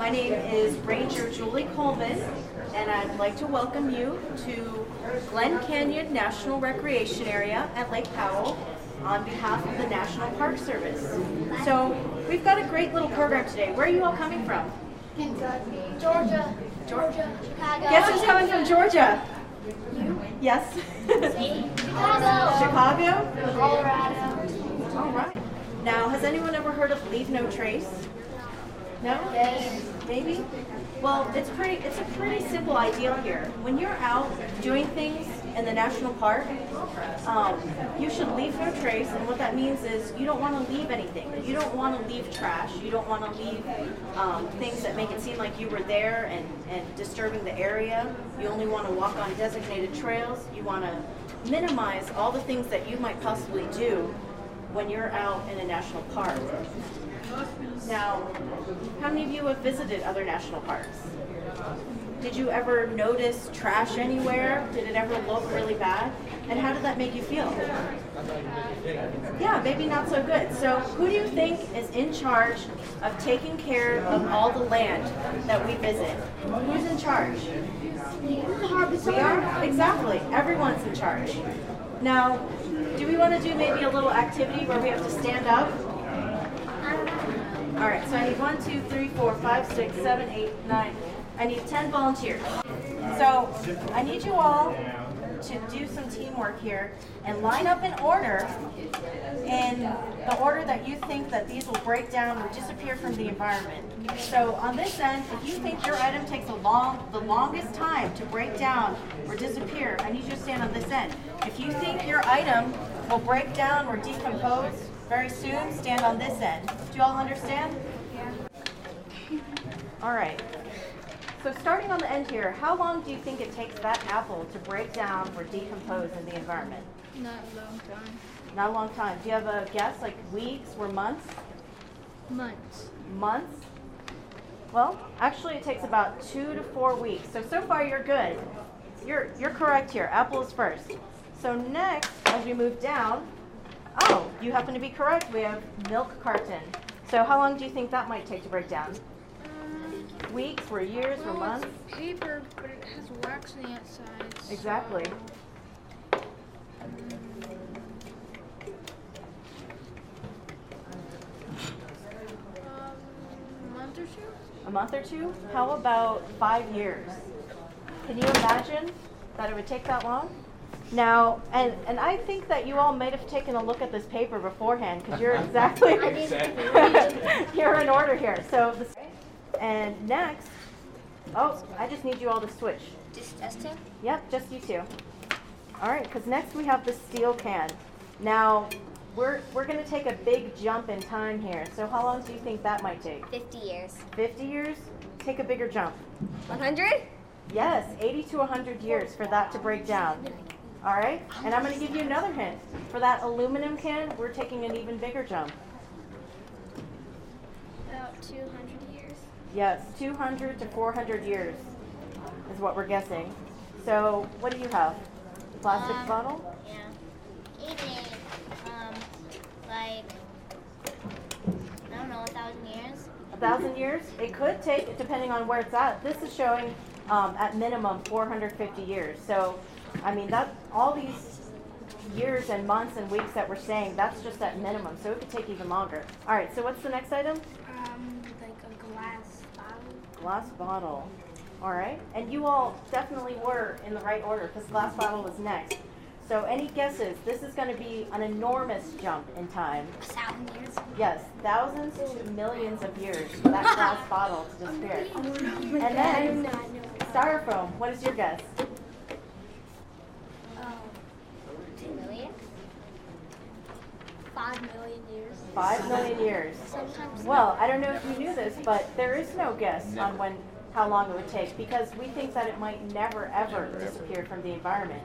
My name is Ranger Julie Coleman, and I'd like to welcome you to Glen Canyon National Recreation Area at Lake Powell on behalf of the National Park Service. So we've got a great little program today. Where are you all coming from? Kentucky. Georgia. Chicago. Guess who's coming from Georgia? You? Yes? Chicago. Chicago? Colorado. All right. Now, has anyone ever heard of Leave No Trace? No? Yes. Maybe? Well, it's a pretty simple idea here. When you're out doing things in the national park, you should leave no trace, and what that means is you don't want to leave anything. You don't want to leave trash. You don't want to leave things that make it seem like you were there and disturbing the area. You only want to walk on designated trails. You want to minimize all the things that you might possibly do when you're out in a national park. Now, how many of you have visited other national parks? Did you ever notice trash anywhere? Did it ever look really bad? And how did that make you feel? Yeah, maybe not so good. So who do you think is in charge of taking care of all the land that we visit? Who's in charge? We are? Exactly. Everyone's in charge. Now, do we want to do maybe a little activity where we have to stand up? All right, so I need 1, 2, 3, 4, 5, 6, 7, 8, 9. I need 10 volunteers. So I need you all to do some teamwork here and line up in order in the order that you think that these will break down or disappear from the environment. So on this end, if you think your item takes the longest time to break down or disappear, I need you to stand on this end. If you think your item will break down or decompose very soon, stand on this end. Do you all understand? Yeah. All right. So starting on the end here, how long do you think it takes that apple to break down or decompose in the environment? Not a long time. Not a long time. Do you have a guess, like weeks or months? Months. Months? Well, actually it takes about 2 to 4 weeks. So far you're good. You're correct here. Apple is first. So next, as we move down, oh, you happen to be correct. We have milk carton. So how long do you think that might take to break down? Weeks, or years, or months? It's paper, but it has wax on the outside. So Exactly. A month or two? A month or two? How about 5 years? Can you imagine that it would take that long? Now, and I think that you all might have taken a look at this paper beforehand because you're exactly, you're in order here. So, and next, oh, I just need you all to switch. Just us two? Yep, just you two. All right, because next we have the steel can. Now, we're going to take a big jump in time here. So how long do you think that might take? 50 years. 50 years? Take a bigger jump. 100? Yes, 80 to 100 years for that to break down. All right, and I'm going to give you another hint. For that aluminum can, we're taking an even bigger jump. About 200 years. Yes, 200 to 400 years is what we're guessing. So what do you have? Plastic bottle? Yeah. Even, like, I don't know, 1,000 years? 1,000 years? It could take, depending on where it's at. This is showing at minimum 450 years. So, I mean, that all these years and months and weeks that we're saying, that's just at minimum. So it could take even longer. All right, so what's the next item? Like a glass bottle. Glass bottle. All right, and you all definitely were in the right order because glass bottle was next. So any guesses? This is going to be an enormous jump in time. 1,000 years? Yes, thousands to millions of years for that glass bottle to disappear. And then styrofoam. What is your guess? 2 million? 5 million years. 5 million years. Sometimes. Well, I don't know if you knew this, but there is no guess on how long it would take because we think that it might never ever disappear from the environment.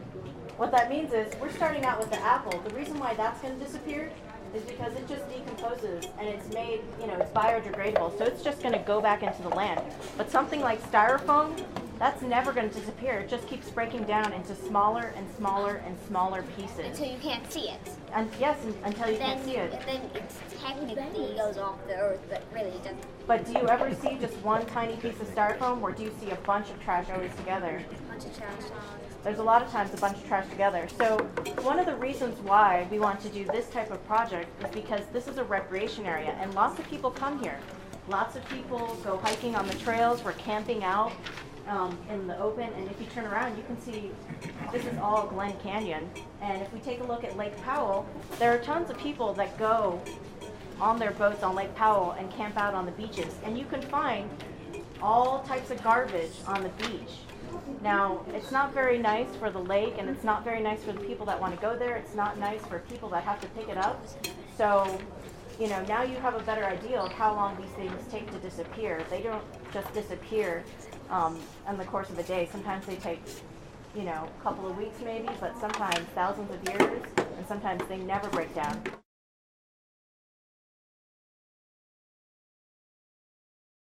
What that means is we're starting out with the apple. The reason why that's going to disappear is because it just decomposes and it's made, it's biodegradable. So it's just going to go back into the land. But something like styrofoam, that's never going to disappear. It just keeps breaking down into smaller and smaller and smaller pieces. Until you can't see it. And yes, until you can't see it. Then it technically goes off the earth, but really it doesn't. But do you ever see just one tiny piece of styrofoam, or do you see a bunch of trash always together? A bunch of trash on. There's a lot of times a bunch of trash together. So one of the reasons why we want to do this type of project is because this is a recreation area, and lots of people come here. Lots of people go hiking on the trails. We're camping out in the open, and if you turn around, you can see this is all Glen Canyon. And if we take a look at Lake Powell, there are tons of people that go on their boats on Lake Powell and camp out on the beaches, and you can find all types of garbage on the beach. Now, it's not very nice for the lake, and it's not very nice for the people that want to go there. It's not nice for people that have to pick it up. So, you know, now you have a better idea of how long these things take to disappear. They don't just disappear in the course of a day. Sometimes they take, you know, a couple of weeks maybe, but sometimes thousands of years, and sometimes they never break down.